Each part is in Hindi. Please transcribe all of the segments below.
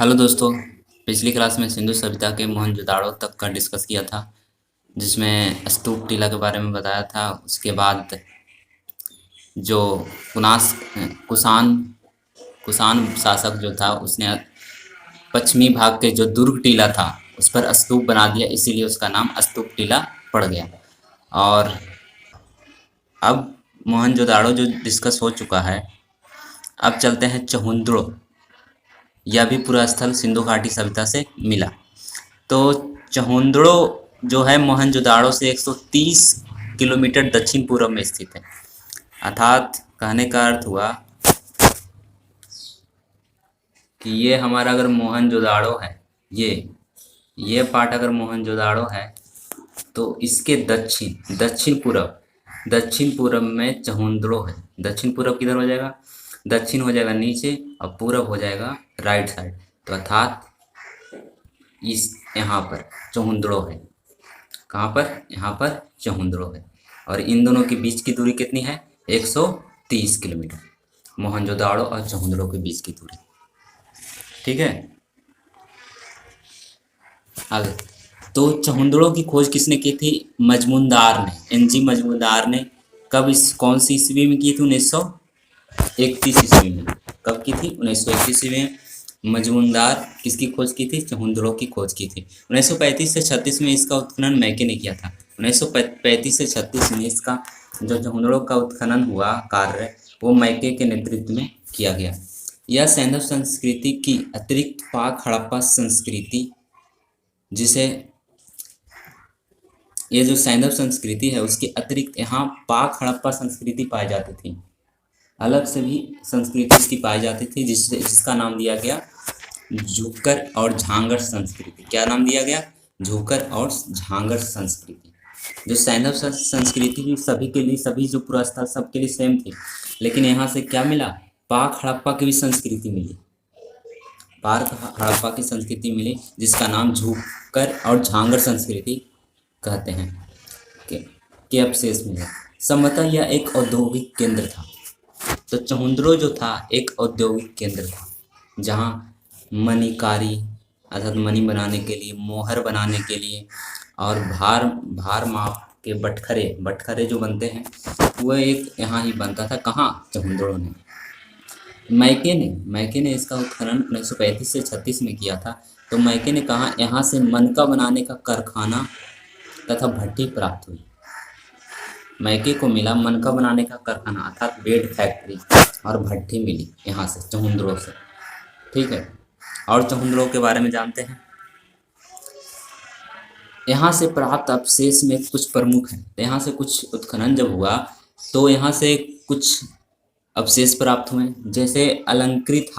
हेलो दोस्तों। पिछली क्लास में सिंधु सभ्यता के मोहनजोदाड़ो तक का डिस्कस किया था, जिसमें स्तूप टीला के बारे में बताया था। उसके बाद जो कुनास कुषाण कुषाण शासक जो था उसने पश्चिमी भाग के जो दुर्ग टीला था उस पर स्तूप बना दिया, इसीलिए उसका नाम स्तूप टीला पड़ गया। और अब मोहनजोदाड़ो जो डिस्कस हो चुका है, अब चलते हैं चहुंदड़ो। यह भी पूरा स्थल सिंधु घाटी सभ्यता से मिला। तो चहुंदड़ो जो है मोहनजोदाड़ो से 130 किलोमीटर दक्षिण पूर्व में स्थित है। अर्थात कहने का अर्थ हुआ कि ये हमारा अगर मोहनजोदाड़ो है, ये पार्ट अगर मोहनजोदाड़ो है तो इसके दक्षिण पूरब में चहुंदड़ो है। दक्षिण पूरब किधर हो जाएगा? दक्षिण हो जाएगा नीचे और पूरब हो जाएगा राइट साइड। तो अर्थात इस यहाँ पर चहुंदड़ो है। कहाँ पर? यहाँ पर चहुंदड़ो है। और इन दोनों के बीच की दूरी कितनी है? 130 किलोमीटर। मोहनजोदाड़ो और चहुंदड़ो के बीच की दूरी। ठीक है, आगे। तो चहुंदड़ो की खोज किसने की थी? मजमूनदार ने, एनजी मजमूनदार ने। कब? इस कौन सी ईस्वी में की थी? 1931 ईस्वी में। कब की थी? 1931 ईस्वी में। मजमूनदार किसकी खोज की थी? चहुंदड़ो की खोज की थी। 1935 से 36 में इसका उत्खनन मैके ने किया था। 1935 से 36 में इसका जो चहुंदड़ो का उत्खनन हुआ कार्य, वो मैके के नेतृत्व में किया गया। यह सैंधव संस्कृति की अतिरिक्त पाक हड़प्पा संस्कृति, जिसे ये जो सैंधव संस्कृति है उसके अतिरिक्त यहाँ पाक हड़प्पा संस्कृति पाई जाती थी। अलग से भी संस्कृति इसकी पाई जाती थी, जिसका नाम दिया गया झूकर और झांगर संस्कृति। क्या नाम दिया गया? झूकर और झांगर संस्कृति। जो सैंधव संस्कृति की सभी के लिए, सभी जो पुरास्थल सबके लिए सेम थी, लेकिन यहाँ से क्या मिला? पाक हड़प्पा की भी संस्कृति मिली। पाक हड़प्पा की संस्कृति मिली, जिसका नाम झूकर और झांगर संस्कृति कहते हैं के अवशेष मिले। संभवतः यह एक औद्योगिक केंद्र था। तो चहुंदड़ो जो था एक औद्योगिक केंद्र था, जहाँ मणिकारी अर्थात मणि बनाने के लिए, मोहर बनाने के लिए और भार माप के बटखरे जो बनते हैं, वह एक यहाँ ही बनता था। कहाँ? चहुंदड़ो ने। मैके ने इसका उत्खनन 1935 से 36 में किया था। तो मैके ने कहा यहाँ से मनका बनाने का कारखाना तथा भट्टी प्राप्त हुई। मैके को मिला मनका बनाने का कारखाना अर्थात बेड फैक्ट्री और भट्टी मिली यहाँ से, चहुंदड़ो से। ठीक है, और चहुंदड़ो के बारे में जानते हैं। यहाँ से प्राप्त अवशेष में कुछ प्रमुख हैं। यहाँ से कुछ उत्खनन जब हुआ तो यहाँ से कुछ अवशेष प्राप्त हुए, जैसे अलंकृत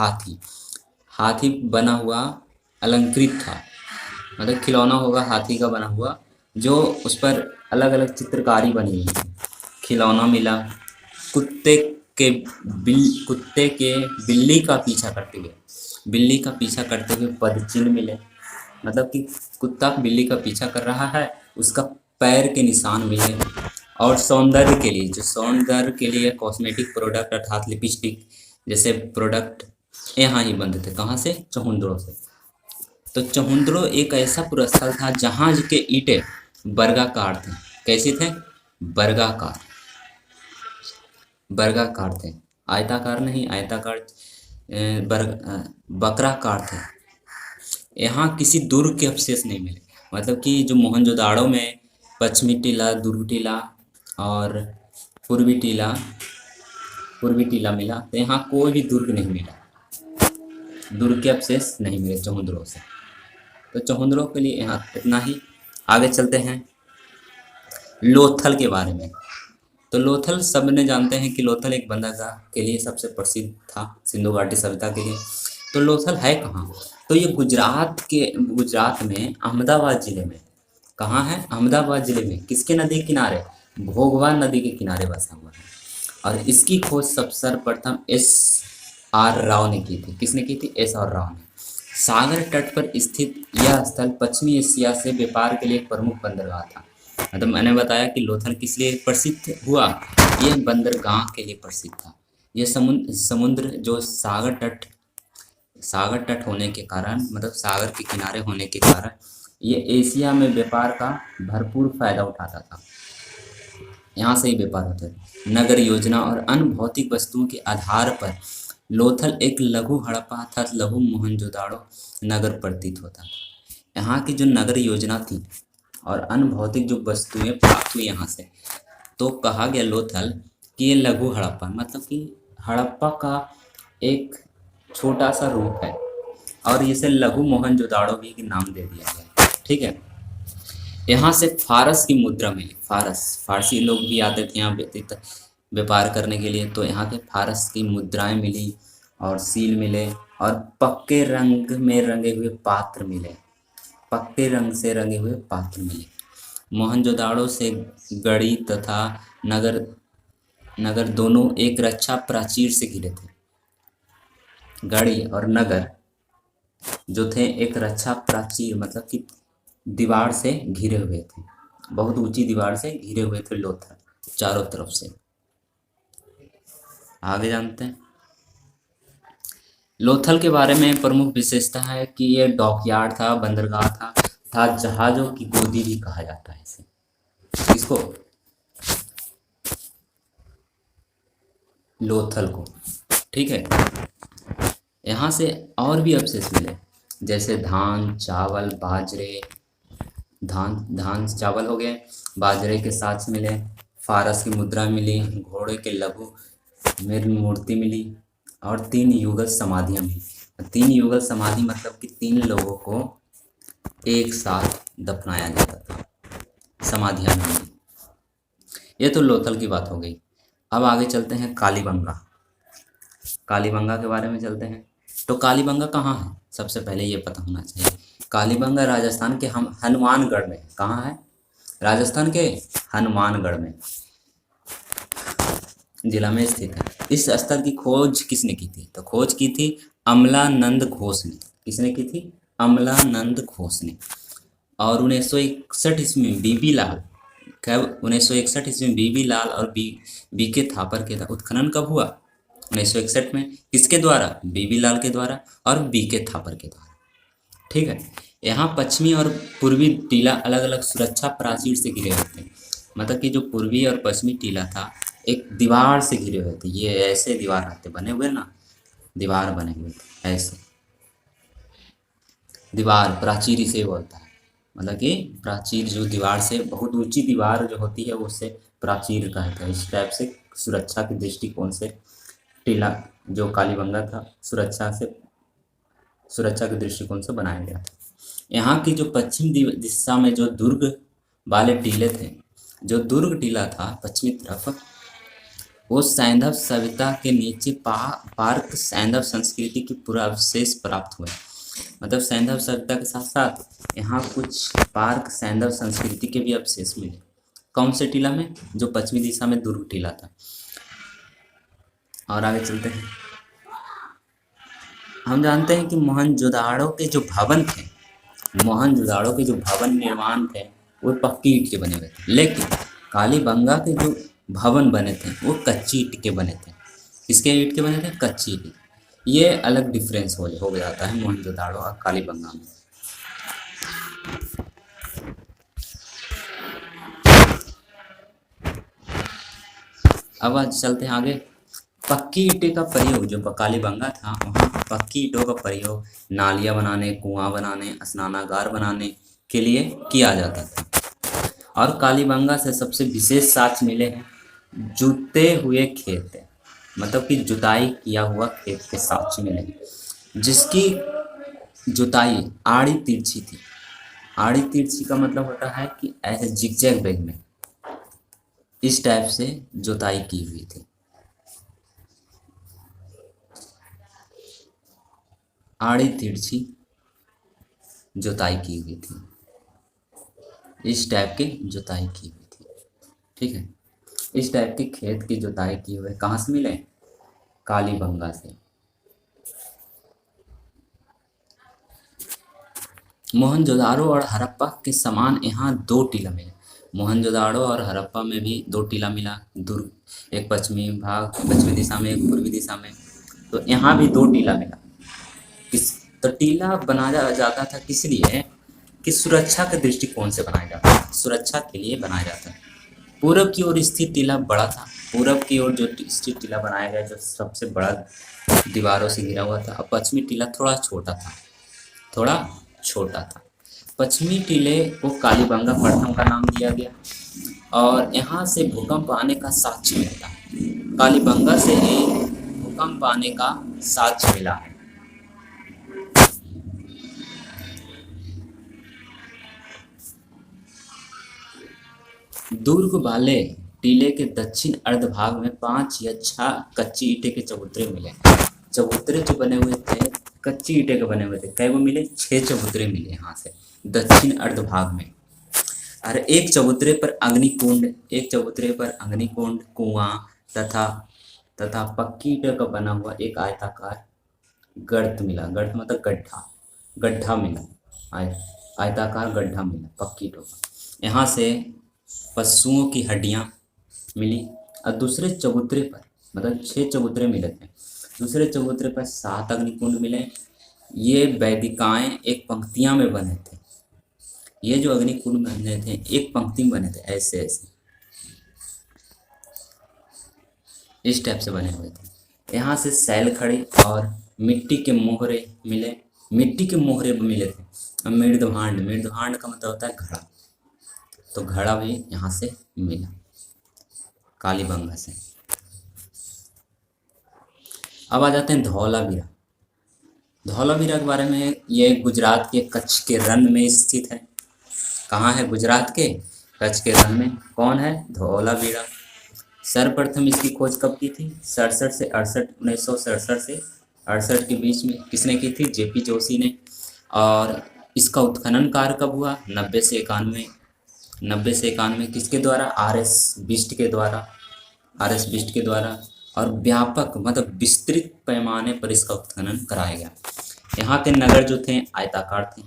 हाथी बना हुआ अलंकृत था, मतलब खिलौना होगा हाथी का बना हुआ, जो उस पर अलग अलग चित्रकारी बनी हुई थी। खिलौना मिला। कुत्ते के बिल्ली का पीछा करते हुए पदचिन्ह मिले, मतलब कि कुत्ता बिल्ली का पीछा कर रहा है, उसका पैर के निशान मिले। और सौंदर्य के लिए कॉस्मेटिक प्रोडक्ट अर्थात लिपस्टिक जैसे प्रोडक्ट यहाँ ही बनते थे। कहाँ से? चहुंदड़ो से। तो चहुंदड़ो एक ऐसा पुरस्कार था जहाँ के ईंटें वर्गाकार थे। कैसे थे? वर्गाकार थे, आयताकार नहीं, बकराकार थे। यहाँ किसी दुर्ग के अवशेष नहीं मिले। मतलब कि जो मोहनजोदाड़ो में पश्चिमी टीला, दुर्ग टीला और पूर्वी टीला मिला, तो यहाँ कोई भी दुर्ग नहीं मिला, दुर्ग के अवशेष नहीं मिले चहुंदड़ो से। तो चहुंदड़ो के लिए यहाँ इतना ही। आगे चलते हैं लोथल के बारे में। तो लोथल सब ने जानते हैं कि लोथल एक बंदरगाह के लिए सबसे प्रसिद्ध था सिंधु घाटी सभ्यता के लिए। तो लोथल है कहाँ? तो ये गुजरात में अहमदाबाद जिले में। कहाँ है? अहमदाबाद जिले में। किसके नदी किनारे? भोगवान नदी के किनारे बसा हुआ है। और इसकी खोज सर्वप्रथम S.R. राव ने की थी। किसने की थी? S.R. राव ने। सागर तट पर स्थित यह स्थल पश्चिमी एशिया से व्यापार के लिए एक प्रमुख बंदरगाह था। मतलब मैंने बताया कि लोथल किस लिए प्रसिद्ध हुआ? यह बंदरगाह के लिए प्रसिद्ध था। यह समुद्र जो सागर तट सागर तट होने के कारण, मतलब सागर के किनारे होने के कारण ये एशिया में व्यापार का भरपूर फायदा उठाता था। यहाँ से ही व्यापार होता है। नगर योजना और अन्य भौतिक वस्तुओं के आधार पर लोथल एक लघु हड़प्पा अर्थात लघु मोहनजोदाड़ो नगर प्रतीत होता है। यहाँ की जो नगर योजना थी और अन्य भौतिक जो वस्तुएं प्राप्त हुई यहाँ से, तो कहा गया लोथल कि ये लघु हड़प्पा, मतलब कि हड़प्पा का एक छोटा सा रूप है, और इसे लघु मोहनजोदाड़ो भी नाम दे दिया गया। ठीक है। यहाँ से फारस की मुद्रा मिली। फारसी लोग भी आते थे यहाँ व्यापार करने के लिए, तो यहाँ के फारस की मुद्राएं मिली और सील मिले और पक्के रंग में रंगे हुए पात्र मिले। पक्के रंग से रंगे हुए पात्र मिले। मोहनजोदाड़ो से गढ़ी तथा नगर दोनों एक रक्षा प्राचीर से घिरे थे। गढ़ी और नगर जो थे एक रक्षा प्राचीर, मतलब कि दीवार से घिरे हुए थे, बहुत ऊंची दीवार से घिरे हुए थे लोथल चारों तरफ से। आगे जानते हैं। लोथल के बारे में प्रमुख विशेषता है कि ये डॉकयार्ड था, बंदरगाह था जहाजों की गोदी भी कहा जाता है इसे। इसको लोथल को। ठीक है। यहाँ से और भी अवशेष मिले, जैसे धान, चावल, बाजरे, धान चावल हो गए, बाजरे के साथ मिले, फारस की मुद्रा मिली, घोड़े के लघु मूर्ति मिली और 3 युगल समाधियाँ मिली। 3 युगल समाधि मतलब कि 3 लोगों को एक साथ दफनाया जाता था, समाधियाँ मिली। ये तो लोथल की बात हो गई। अब आगे चलते हैं कालीबंगा। कालीबंगा के बारे में चलते हैं। तो कालीबंगा कहाँ है, सबसे पहले ये पता होना चाहिए। कालीबंगा राजस्थान के हनुमानगढ़ में। कहाँ है? राजस्थान के हनुमानगढ़ में जिला में स्थित है। इस स्थल की खोज किसने की थी? तो खोज की थी अमलानंद घोष ने। किसने की थी? अमलानंद घोष ने। और 1961 ईस्वी में बीबी लाल, कब? 1961 ईस्वी में बीबी लाल और बीके थापर के उत्खनन कब हुआ? 1961 में। किसके द्वारा? बीबी लाल के द्वारा और बीके थापर के द्वारा। ठीक है। यहाँ पश्चिमी और पूर्वी टीला अलग अलग सुरक्षा प्राचीर से घिरे हुए थे। मतलब कि जो पूर्वी और पश्चिमी टीला था एक दीवार से घिरे हुए थे। ये ऐसे दीवार आते बने हुए ना, दीवार बने हुए थे ऐसे। दीवार प्राचीर इसे बोलता है, मतलब कि प्राचीर जो दीवार से बहुत ऊंची दीवार जो होती है उससे प्राचीर कहते हैं। इस टाइप से सुरक्षा के दृष्टिकोण से टीला जो कालीबंगा था सुरक्षा के दृष्टिकोण से बनाया गया था। यहाँ की जो पश्चिम दिशा में जो दुर्ग वाले टीले थे, जो दुर्ग टीला था पश्चिमी तरफ, वो सैंधव सभ्यता के नीचे पार्क सैंधव संस्कृति की पूरा अवशेष प्राप्त हुए। मतलब सैंधव सभ्यता के साथ साथ यहाँ कुछ पार्क सैंधव संस्कृति के भी अवशेष मिले। कौन से टीला में? जो पश्चिमी दिशा में दुर्ग टीला था। और आगे चलते हैं। हम जानते हैं कि मोहनजोदाड़ो के जो भवन थे, मोहनजोदाड़ो के जो भवन निर्माण थे वो पक्की ईंट के बने हुए थे, लेकिन कालीबंगा के जो भवन बने थे वो कच्ची ईंट के बने थे। किसके ईंट के बने थे? कच्ची ईंट। ये अलग डिफरेंस हो जाता है मोहनजोदाड़ो और कालीबंगा में। अब आज चलते हैं आगे। पक्की ईंटें का प्रयोग, जो कालीबंगा था वहाँ पक्की ईंटों का प्रयोग नालियाँ बनाने, कुआं बनाने, स्नानागार बनाने के लिए किया जाता था। और कालीबंगा से सबसे विशेष साक्ष्य मिले हैं जुते हुए खेत, मतलब कि जुताई किया हुआ खेत के साक्ष्य मिले, जिसकी जुताई आड़ी तिरछी थी। आड़ी तिरछी का मतलब होता है कि ऐसे जिगजैग वेग में इस टाइप से जुताई की हुई थी। आड़ी तिरछी जुताई की हुई थी, इस टाइप की जुताई की हुई थी। ठीक है। इस टाइप के खेत की जुताई की हुई कहाँ से मिले? कालीबंगा से। मोहनजोदाड़ो और हड़प्पा के समान यहाँ 2 टीला मिले। मोहनजोदाड़ो और हड़प्पा में भी 2 टीला मिला, दुर्ग, एक पश्चिमी दिशा में, एक पूर्वी दिशा में। तो यहाँ भी 2 टीला मिला। किस तो टीला बनाया जाता था किस लिए कि सुरक्षा के दृष्टिकोण से बनाया जाता था, सुरक्षा के लिए बनाया जाता है। पूरब की ओर स्थित टीला बड़ा था, पूरब की ओर जो स्थित टीला बनाया गया जो सबसे बड़ा दीवारों से घिरा हुआ था, और पश्चिमी टीला थोड़ा छोटा था, थोड़ा छोटा था। पश्चिमी टीले को कालीबंगा प्रथम का नाम दिया गया और यहाँ से भूकंप आने का साक्ष्य मिलता है। कालीबंगा से ही भूकंप आने का साक्ष्य मिला है। दुर्ग वाले टीले के दक्षिण अर्ध भाग में 5 या 6 कच्ची ईंटे के चबूतरे मिले। चबूतरे जो बने हुए थे कच्ची ईंटे के बने हुए थे, कै वो मिले? 6 चबूतरे मिले यहाँ से दक्षिण अर्ध भाग में। और एक चबूतरे पर अग्निकुंड, एक चबूतरे पर अग्निकुंड, कुआं तथा पक्की ईंटों का बना हुआ एक आयताकार गर्त मिला। गर्त मतलब गड्ढा, गड्ढा मिला, आयताकार गड्ढा मिला पक्की ईंटों का। यहाँ से पशुओं की हड्डियाँ मिली। और दूसरे चबूतरे पर मतलब 6 चबूतरे मिले थे, दूसरे चबूतरे पर 7 अग्निकुंड मिले। ये वेदिकाएं एक पंक्तियाँ में बने थे, ये जो अग्निकुंड बने थे एक पंक्ति में बने थे, ऐसे ऐसे इस टाइप से बने हुए थे। यहाँ से सैल खड़ी और मिट्टी के मोहरे मिले, मिट्टी के मोहरे मिले थे। और मृदभांड, मृदभांड का मतलब होता है घड़ा, तो घड़ा भी यहाँ से मिला कालीबंगा से। अब आ जाते हैं धौलावीरा। धौलावीरा के बारे में, ये गुजरात के कच्छ के रण में स्थित है। कहाँ है? गुजरात के कच्छ के रण में। कौन है? धौलावीरा। सर्वप्रथम इसकी खोज कब की थी? 67 से 68, 1967 से 68 के बीच में किसने की थी? जेपी जोशी ने। और इसका उत्खनन कार्य कब हुआ? 90 से 91, 90 से 91 किसके द्वारा? आर.एस. बिष्ट के द्वारा, आर.एस. बिष्ट के द्वारा। और व्यापक मतलब विस्तृत पैमाने पर इसका उत्खनन कराया गया। यहाँ के नगर जो थे आयताकार थे,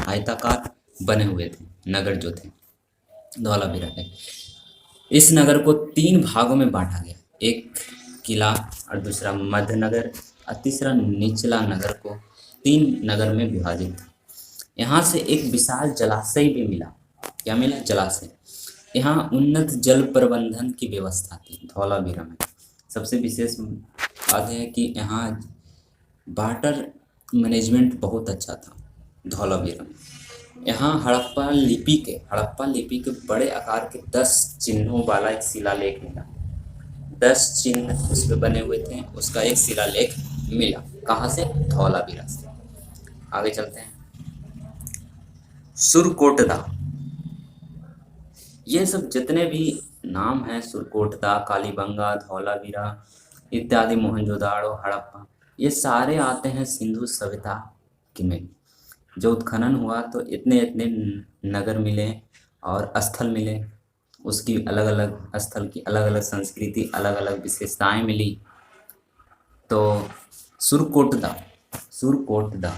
आयताकार बने हुए थे नगर जो थे धौलावीरा के। इस नगर को 3 भागों में बांटा गया, एक किला और दूसरा मध्य नगर और तीसरा निचला नगर को 3 नगर में विभाजित था। यहाँ से एक विशाल जलाशय भी मिला। क्या मिला? जलाशय। यहाँ उन्नत जल प्रबंधन की व्यवस्था थी धौलावीरा में। सबसे विशेष बात है कि यहाँ वाटर मैनेजमेंट बहुत अच्छा था धौलावीरा में। यहाँ हड़प्पा लिपि के बड़े आकार के 10 चिन्हों वाला एक शिलालेख मिला। 10 चिन्ह उस पर बने हुए थे, उसका एक शिलालेख मिला। कहाँ से? धौलावीरा से। आगे चलते हैं। सुरकोटदा, ये सब जितने भी नाम हैं, सुरकोटदा, कालीबंगा, धौलावीरा इत्यादि, मोहनजोदाड़ो, हड़प्पा, ये सारे आते हैं सिंधु सभ्यता में। जो उत्खनन हुआ तो इतने इतने नगर मिले और स्थल मिले, उसकी अलग अलग स्थल की अलग अलग संस्कृति, अलग अलग विशेषताएं मिली। तो सुरकोटदा, सुरकोटदा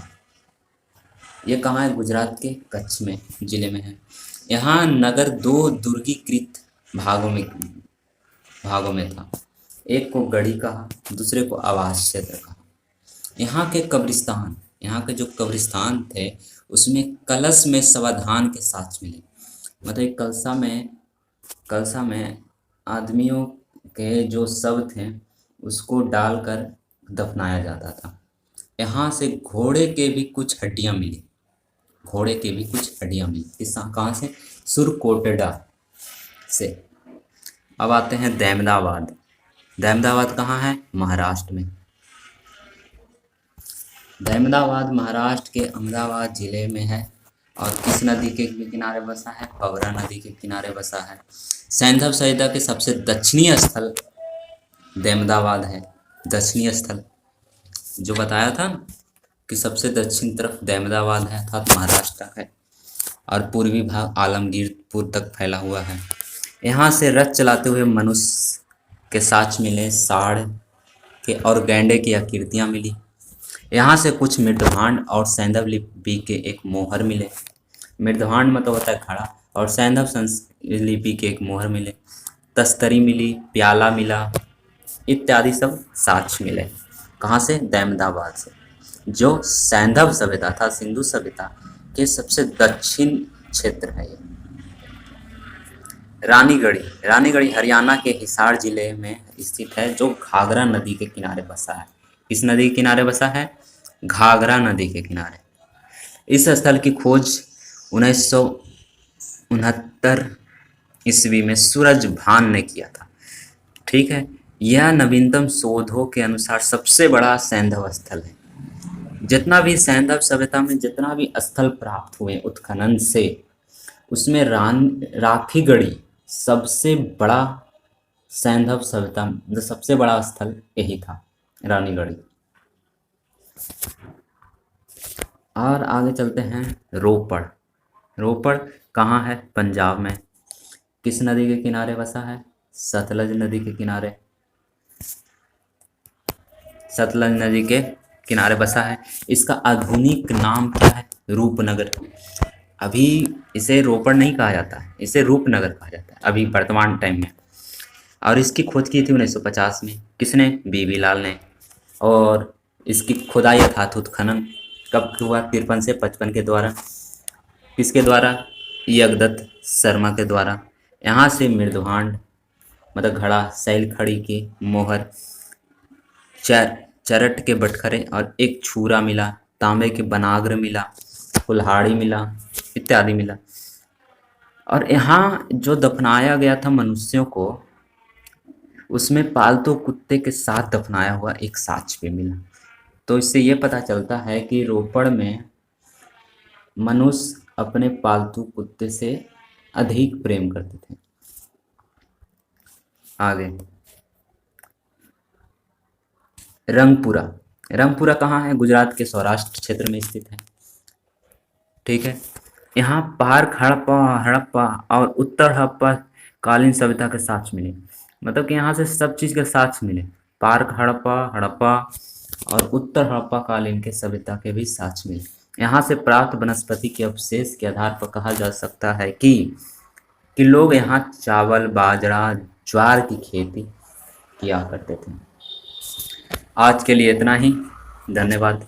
ये कहाँ है? गुजरात के कच्छ में जिले में है। यहाँ नगर 2 दुर्गीकृत भागों में था। एक को गढ़ी कहा, दूसरे को आवास क्षेत्र कहा। यहाँ के कब्रिस्तान, यहाँ के जो कब्रिस्तान थे उसमें कलश में सावधान के साथ मिले। मतलब एक कलशा में आदमियों के जो शव थे उसको डालकर दफनाया जाता था। यहाँ से घोड़े के भी कुछ हड्डियाँ मिली, घोड़े के भी कुछ हड्डियाँ मिली। कहाँ से? सुरकोटड़ा से। अब आते हैं दहमदाबाद। दहमदाबाद कहाँ है? महाराष्ट्र में। दहमदाबाद महाराष्ट्र के अहमदाबाद जिले में है और किस नदी के किनारे बसा है? पवरा नदी के किनारे बसा है। सैंधव सभ्यता के सबसे दक्षिणी स्थल दहमदाबाद है। दक्षिणी स्थल जो बताया था कि सबसे दक्षिण तरफ दहमदाबाद है अर्थात महाराष्ट्र है, और पूर्वी भाग आलमगीरपुर तक फैला हुआ है। यहाँ से रथ चलाते हुए मनुष्य के साक्ष्य मिले, साढ़ के और गैंडे की आकृतियाँ मिली। यहाँ से कुछ मृदभांड और सैंधव लिपि के एक मोहर मिले। मृदभांड मतलब होता है घड़ा, और सैंधव लिपि के एक मोहर मिले। तस्तरी मिली, प्याला मिला इत्यादि सब साक्ष्य मिले। कहाँ से? दहमदाबाद से। जो सैंधव सभ्यता था, सिंधु सभ्यता के सबसे दक्षिण क्षेत्र है ये। रानीगढ़ी, रानीगढ़ी हरियाणा के हिसार जिले में स्थित है, जो घाघरा नदी के किनारे बसा है। किस नदी के किनारे बसा है? घाघरा नदी के किनारे। इस स्थल की खोज 1969 ईस्वी में सूरज भान ने किया था। ठीक है, यह नवीनतम शोधों के अनुसार सबसे बड़ा सैंधव स्थल है। जितना भी सैंधव सभ्यता में जितना भी स्थल प्राप्त हुए उत्खनन से, उसमें राखीगढ़ी सबसे बड़ा सैंधव सभ्यता, जो सबसे बड़ा स्थल यही था, रानीगढ़ी। और आगे चलते हैं रोपड़। रोपड़ कहाँ है? पंजाब में। किस नदी के किनारे बसा है? सतलज नदी के किनारे। सतलज नदी के किनारे बसा है। इसका आधुनिक नाम क्या है? रूपनगर। अभी इसे रोपड़ नहीं कहा जाता है, इसे रूपनगर कहा जाता है अभी वर्तमान टाइम में। और इसकी खोज की थी 1950 में। किसने? बीबी लाल ने। और इसकी खुदाई अर्थात उत्खनन कब हुआ? 53 से 55 के द्वारा। किसके द्वारा? यज्ञदत्त शर्मा के द्वारा। यहाँ से मृदभांड मतलब घड़ा, शैल खड़ी की मोहर, चरट के बटखरे और एक छुरा मिला, तांबे के बनाग्र मिला, कुल्हाड़ी मिला, इत्यादि मिला। और यहाँ जो दफनाया गया था मनुष्यों को, उसमें पालतू कुत्ते के साथ दफनाया हुआ एक साक्ष्य भी मिला। तो इससे ये पता चलता है कि रोपड़ में मनुष्य अपने पालतू कुत्ते से अधिक प्रेम करते थे। आगे रंगपुरा। रंगपुरा कहाँ है? गुजरात के सौराष्ट्र क्षेत्र में स्थित है। ठीक है, यहाँ पार्क हड़प्पा और उत्तर हड़प्पा कालीन सभ्यता के साक्ष्य मिले। मतलब कि यहाँ से सब चीज़ के साक्ष्य मिले। पार्क हड़प्पा और उत्तर हड़प्पा कालीन के सभ्यता के भी साक्ष्य मिले। यहाँ से प्राप्त वनस्पति के अवशेष के आधार पर कहा जा सकता है कि लोग यहाँ चावल, बाजरा, ज्वार की खेती किया करते थे। आज के लिए इतना ही। धन्यवाद।